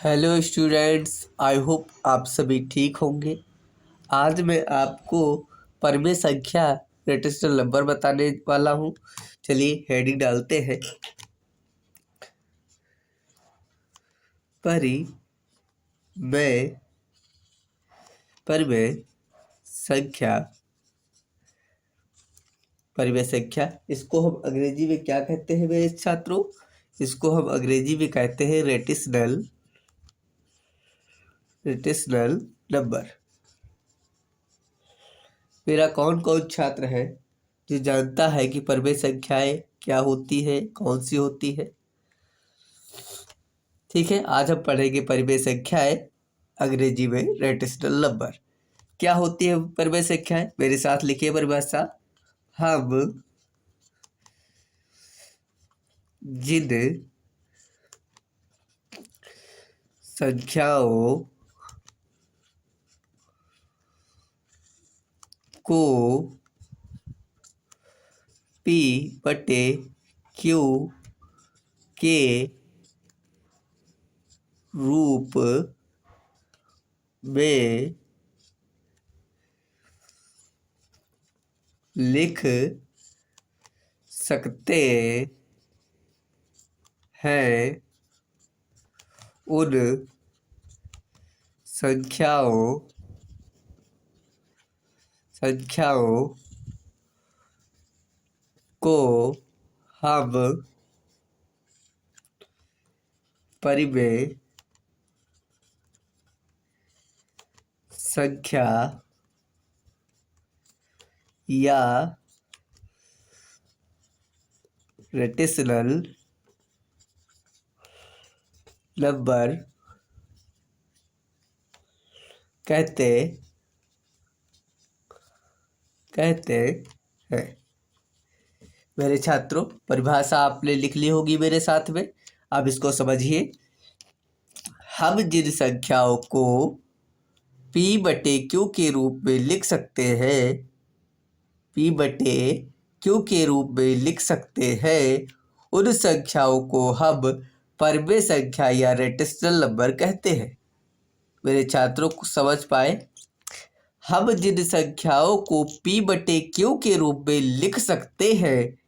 Hello students, I hope आप सभी ठीक होंगे। आज मैं आपको परिमेय संख्या रेटिस्टल नंबर बताने वाला हूँ। चलिए हेडिंग डालते हैं। परिमेय संख्या इसको हम अंग्रेजी में क्या कहते हैं मेरे छात्रों? इसको हम अंग्रेजी में कहते हैं रेटिस्नल नंबर। मेरा कौन कौन छात्र है जो जानता है कि परिमेय संख्याएं क्या होती है, कौन सी होती है? ठीक है, आज हम पढ़ेंगे परिमेय संख्याएं, अंग्रेजी में रेटिस्नल नंबर। क्या होती है परिमेय संख्याएं? मेरे साथ लिखिए परिभाषा। हम जिन संख्याओं को P/Q के रूप में लिख सकते हैं, उन संख्याओं को हम परिमेय संख्या या रेटिस्नल नंबर कहते हैं। मेरे छात्रों, परिभाषा आपने लिख ली होगी मेरे साथ में। अब इसको समझिए। हम जिन संख्याओं को P/Q के रूप में लिख सकते हैं, उन संख्याओं को हम परिमेय संख्या या रेटिस्नल नंबर कहते हैं। मेरे छात्रों को समझ पाए? हम जिन संख्याओं को P/Q के रूप में लिख सकते हैं,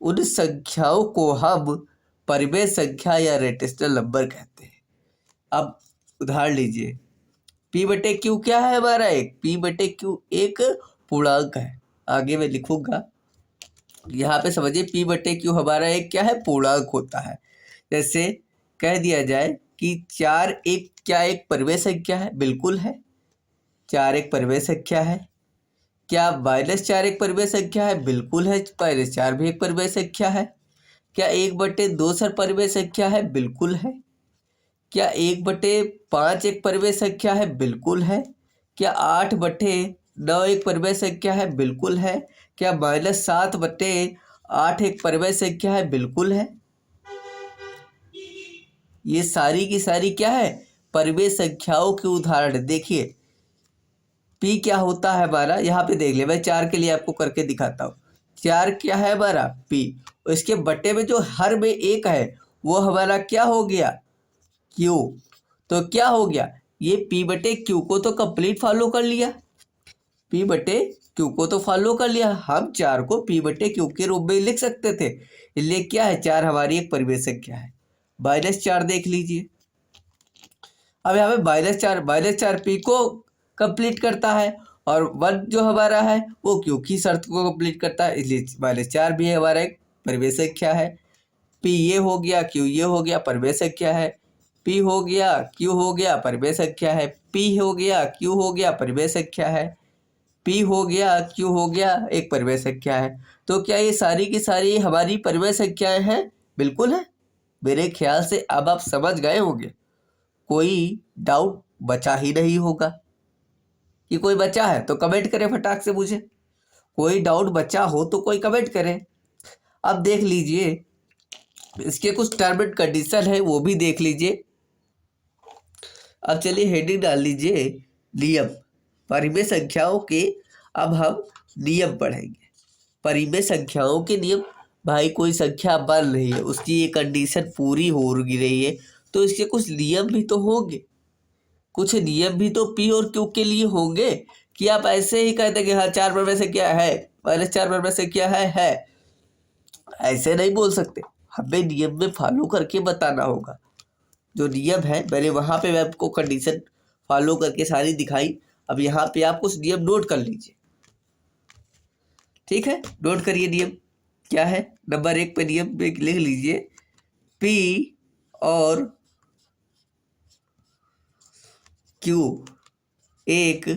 उन संख्याओं को हम परिमेय संख्या या रेटिस्नल नंबर कहते हैं। अब उदाहरण लीजिए। P/Q क्या है हमारा? P/Q एक पूर्णांक है। आगे मैं लिखूंगा, यहाँ पे समझिए। P/Q हमारा एक क्या है? पूर्णांक होता है। जैसे कह दिया जाए कि 4 एक परिमेय संख्या है? बिल्कुल है। 4 एक परिमेय संख्या है। क्या -4 एक परिमेय संख्या है? बिल्कुल है, -4 भी एक परिमेय संख्या है। क्या 1/2 सर परिमेय संख्या है? बिल्कुल है। क्या 1/5 एक परिमेय संख्या है? बिल्कुल है। क्या 8/9 एक परिमेय संख्या है? बिल्कुल है। क्या -7/8 एक परिमेय संख्या है? बिल्कुल है। ये सारी की सारी क्या है? परिमेय संख्याओं के उदाहरण। देखिए P क्या होता है हमारा, यहाँ पे देख ले। मैं 4 के लिए आपको करके दिखाता हूँ। 4 क्या है हमारा? P। और इसके बटे में जो हर में 1 है वो हमारा क्या हो गया? Q। तो क्या हो गया? ये P/Q को तो कंप्लीट फॉलो कर लिया। P/Q को तो फॉलो कर लिया। हम 4 को P/Q के रूप में लिख सकते थे, इसलिए क्या है? 4 हमारी एक परिमेय संख्या है। -4 देख लीजिए। अब यहाँ पे -4 P को कंप्लीट करता है, और 1 जो हमारा है वो Q की शर्त को कंप्लीट करता है, इसलिए -4 भी हमारा एक परिमेय संख्या है। P ये हो गया, Q ये हो गया, परिमेय संख्या है। P हो गया, Q हो गया, परिमेय संख्या है। P हो गया, Q हो गया, परिमेय संख्या है। P हो गया, Q हो गया, एक परिमेय संख्या है। तो क्या ये सारी की सारी हमारी परिमेय संख्याएं हैं? बिल्कुल है। मेरे ख्याल से अब आप समझ गए होंगे। कोई डाउट बचा ही नहीं होगा। कि कोई बचा है तो कमेंट करें फटाक से मुझे। कोई डाउट बचा हो तो कोई कमेंट करें। अब देख लीजिए, इसके कुछ टर्म एंड कंडीशन है, वो भी देख लीजिए। अब चलिए हेडिंग डाल लीजिए, नियम। परिमेय संख्याओं के अब हम नियम पढ़ेंगे। परिमेय संख्याओं के नियम। भाई कोई संख्या बन रही है, उसकी ये कंडीशन पूरी हो रही है तो इसके कुछ नियम भी तो होंगे, कुछ नियम भी तो पी और क्यू के लिए होंगे कि आप ऐसे ही कहते कि हाँ 4 पर में से क्या है, -4 पर में से क्या है। ऐसे नहीं बोल सकते, हमें नियम में फॉलो करके बताना होगा। जो नियम है मैंने वहाँ पे आपको कंडीशन फॉलो करके सारी दिखाई। अब यहाँ पे आप कुछ नियम नोट कर लीजिए, ठीक है। नोट करिए नियम क्या है। नंबर 1 पे नियम पे लिख लीजिए, पी और क्यू एक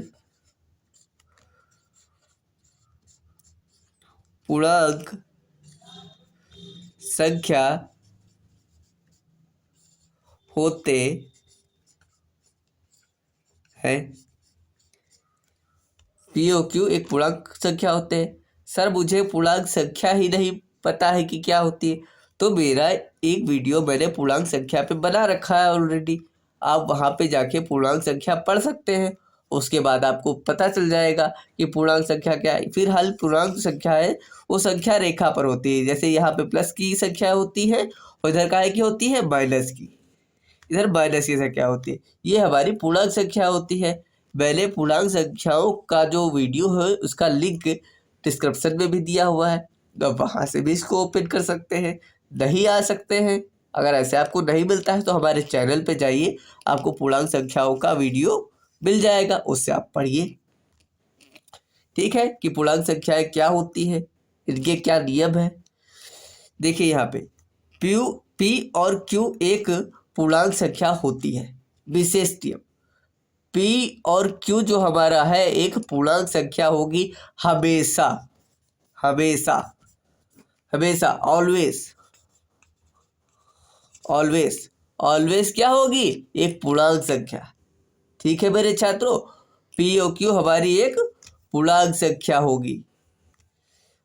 पूर्णांक संख्या होते हैं। पी और क्यू एक पूर्णांक संख्या होते हैं। सर मुझे पूर्णांक संख्या ही नहीं पता है कि क्या होती है, तो मेरा एक वीडियो मैंने पूर्णांक संख्या पे बना रखा है ऑलरेडी, आप वहाँ पे जाके पूर्णांक संख्या पढ़ सकते हैं। उसके बाद आपको पता चल जाएगा कि पूर्णांक संख्या क्या है। फिर हल पूर्णांक संख्या है वो संख्या रेखा पर होती है, जैसे यहाँ पे प्लस की संख्या होती है और इधर काहे की होती है, माइनस की, इधर माइनस की संख्या होती है। ये हमारी पूर्णांक संख्या होती है। मैंने पूर्णांक संख्याओं का जो वीडियो है उसका लिंक डिस्क्रिप्शन में भी दिया हुआ है, तो वहाँ से भी इसको ओपन कर सकते हैं, नहीं आ सकते हैं। अगर ऐसे आपको नहीं मिलता है तो हमारे चैनल पे जाइए, आपको पूर्णांक संख्याओं का वीडियो मिल जाएगा, उससे आप पढ़िए, ठीक है, कि पूर्णांक संख्याएं क्या होती है, इनके क्या नियम है। देखिए यहाँ पे पी और क्यू एक पूर्णांक संख्या होती है। विशेष नियम, पी और क्यू जो हमारा है एक पूर्णांक संख्या होगी हमेशा, हमेशा, हमेशा, ऑलवेज, ऑलवेज, ऑलवेज क्या होगी, एक पूर्णांक संख्या, ठीक है मेरे छात्रों। पी और क्यू हमारी एक पूर्णांक संख्या होगी।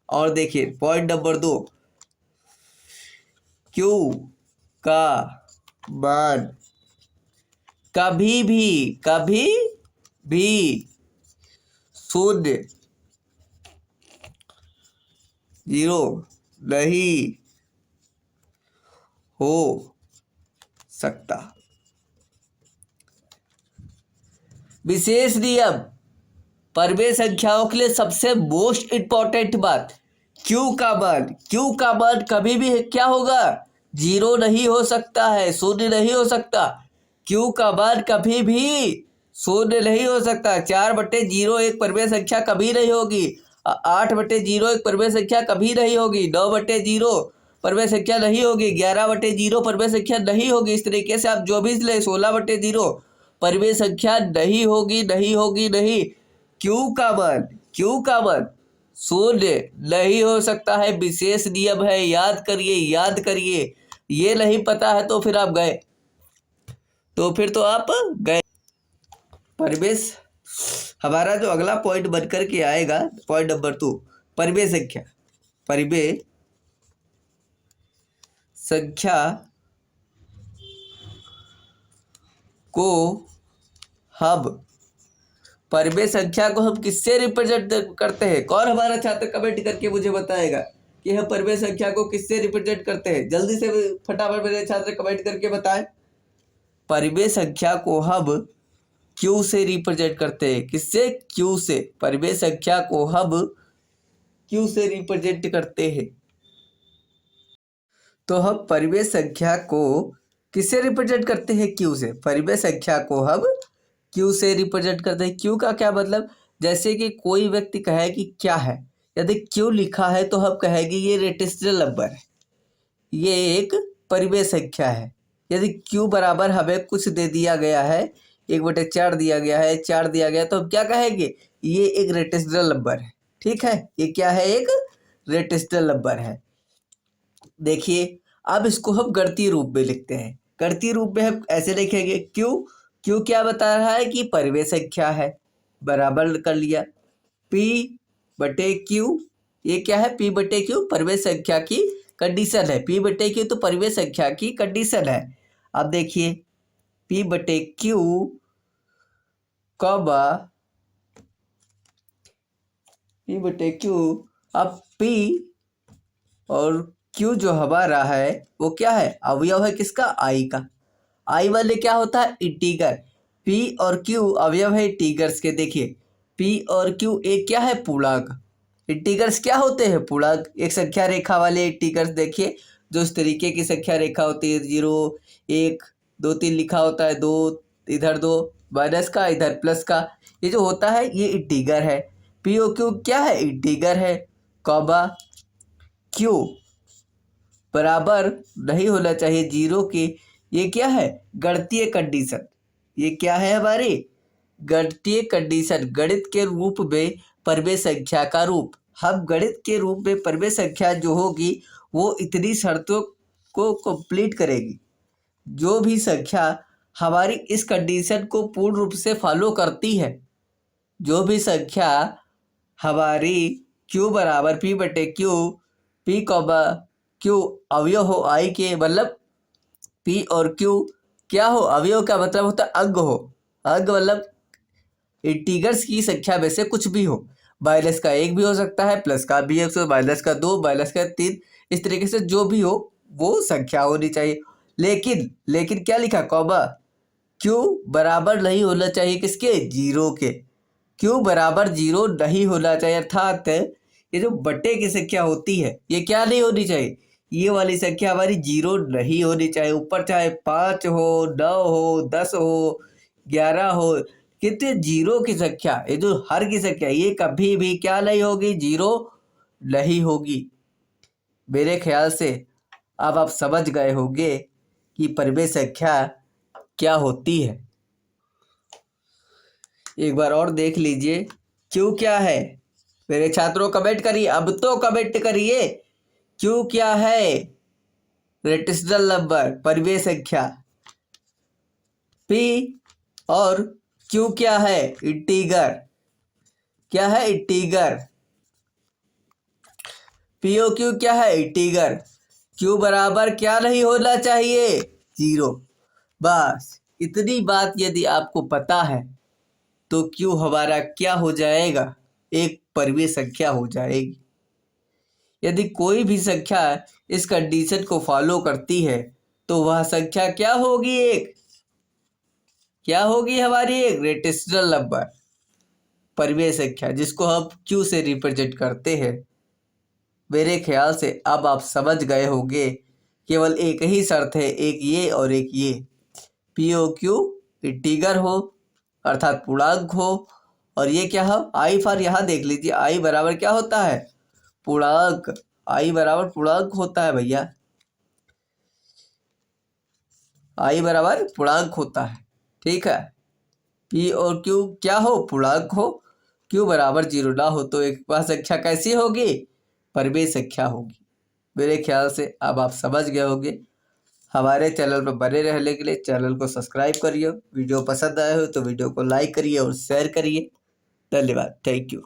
और देखिए पॉइंट नंबर 2, क्यू का मान कभी भी 0 नहीं हो सकता। विशेष नियम, परवेश संख्याओं के लिए सबसे मोस्ट इंपॉर्टेंट बात, क्यू का मान कभी भी क्या होगा, 0 नहीं हो सकता है, 0 नहीं हो सकता। क्यू का मान कभी भी 0 नहीं हो सकता। 4/0 एक परवेश संख्या कभी नहीं होगी, 8/0 एक परवेश संख्या कभी नहीं होगी, 9/0 परवेश संख्या नहीं होगी, 11/0 परवेश संख्या नहीं होगी। इस तरीके से आप जो भी ले, 16/0 परवेश संख्या नहीं होगी, नहीं होगी, नहीं। क्यू का मान 0 नहीं हो सकता है, विशेष नियम है, याद करिए, याद करिए। ये नहीं पता है तो फिर आप गए, तो फिर तो आप गए। परिवेश हमारा जो अगला पॉइंट बनकर के आएगा, पॉइंट नंबर 2, परिवेश संख्या, परिवेश संख्या को हम परिवेश संख्या को हम किससे रिप्रेजेंट करते हैं? कौन हमारा छात्र कमेंट करके मुझे बताएगा कि हम परिवेश संख्या को किससे रिप्रेजेंट करते हैं? जल्दी से फटाफट मेरे छात्र कमेंट करके बताएं। परिवेश संख्या को हम क्यू से रिप्रेजेंट करते हैं। किससे? क्यू से। परिवेश संख्या को हम क्यू से रिप्रेजेंट करते हैं। तो हम परिवेश संख्या को किससे रिप्रेजेंट करते हैं? क्यू से। परिवेश संख्या को हम क्यू से रिप्रेजेंट करते हैं। क्यू का क्या मतलब? जैसे कि कोई व्यक्ति कहे कि क्या है, यदि क्यू लिखा है तो हम कहेंगे ये रेटिस्ट्रल नंबर है, ये एक परिवेश संख्या है। यदि क्यू बराबर हमें कुछ दे दिया गया है, 1/4 दिया गया है, 4 दिया गया, तो हम क्या कहेंगे? ये एक रेटिस्ट्रल नंबर है, ठीक है। ये क्या है? एक रेटिस्ट्रल नंबर है। देखिए अब इसको हम गणितीय रूप में लिखते हैं। गणितीय रूप में हम ऐसे लिखेंगे, क्यू क्या बता रहा है कि परिवेश संख्या है, बराबर कर लिया। P/Q, ये क्या है? P/Q परिवेश संख्या की कंडीशन है। P/Q तो परिवेश संख्या की कंडीशन है। अब देखिए P/Q P/Q, अब P और Q जो हमारा है वो क्या है? अवयव है किसका? I का। आई वाले क्या होता है इंटीगर। पी और क्यू अवयव है इंटीगर्स के। देखिए पी और क्यू एक क्या है पूर्णांक। इंटीगर्स क्या होते हैं पूर्णांक। एक संख्या रेखा वाले इंटीगर्स देखिए जो इस तरीके की संख्या रेखा होती है 0 1 2 3 लिखा होता है, 2 इधर 2 माइनस का इधर प्लस का, ये जो होता है ये इंटीगर है। पी ओ क्यू क्या है इंटीगर है। कॉमा क्यू बराबर नहीं होना चाहिए 0 के। ये क्या है गणितीय कंडीशन। ये क्या है हमारी गणितीय कंडीशन। गणित के रूप में परिमेय संख्या का रूप। हम गणित के रूप में परिमेय संख्या जो होगी वो इतनी शर्तों को कंप्लीट करेगी। जो भी संख्या हमारी इस कंडीशन को पूर्ण रूप से फॉलो करती है, जो भी संख्या हमारी q बराबर p बटे क्यू, p कॉमा क्यू अवयव हो आई के, मतलब p और q क्या हो अवयव का मतलब होता है अंग हो। अंग मतलब इंटीगर्स की संख्या में से कुछ भी हो। माइनस का 1 भी हो सकता है, प्लस का भी 1, माइनस का 2, माइनस का 3, इस तरीके से जो भी हो वो संख्या होनी चाहिए। लेकिन क्या लिखा कॉमा क्यू बराबर नहीं होना चाहिए किसके 0 के। क्यू बराबर 0 नहीं होना चाहिए, अर्थात ये जो बटे की संख्या होती है ये क्या नहीं होनी चाहिए, ये वाली संख्या हमारी 0 नहीं होनी चाहिए। ऊपर चाहे 5 हो 9 हो 10 हो 11 हो, कितने 0 की संख्या, ये जो हर की संख्या ये कभी भी क्या नहीं होगी 0 नहीं होगी। मेरे ख्याल से अब आप समझ गए होंगे कि परिमेय संख्या क्या होती है। एक बार और देख लीजिए क्यू क्या है। मेरे छात्रों कमेंट करिए, अब तो कमेंट करिए क्यू क्या है। रेटिस्नल नंबर परिमेय संख्या। पी और क्यू क्या है इंटीगर। क्या है इंटीगर। पी ओ क्यू क्या है इंटीगर। क्यू बराबर क्या नहीं होना चाहिए 0। बस इतनी बात यदि आपको पता है तो क्यू हमारा क्या हो जाएगा एक परिमेय संख्या हो जाएगी। यदि कोई भी संख्या इस कंडीशन को फॉलो करती है तो वह संख्या क्या होगी एक क्या होगी हमारी एक रेटिस्नल नंबर परिमेय संख्या, जिसको हम क्यू से रिप्रेजेंट करते हैं। मेरे ख्याल से अब आप समझ गए होंगे। केवल एक ही शर्त है, एक ये और एक ये, पी ओ क्यू इंटीगर हो अर्थात पूर्णांक हो, और ये क्या हो आई फॉर, यहाँ देख लीजिए आई बराबर क्या होता है पूर्णांक। आई बराबर पूर्णांक होता है भैया, आई बराबर पूर्णांक होता है। ठीक है, पी और क्यू क्या हो पूर्णांक हो, क्यू बराबर 0 ना हो तो एक वह संख्या कैसी होगी परिमेय संख्या होगी। मेरे ख्याल से अब आप समझ गए होंगे। हमारे चैनल पर बने रहने के लिए चैनल को सब्सक्राइब करिए। वीडियो पसंद आए हो तो वीडियो को लाइक करिए और शेयर करिए। धन्यवाद, थैंक यू।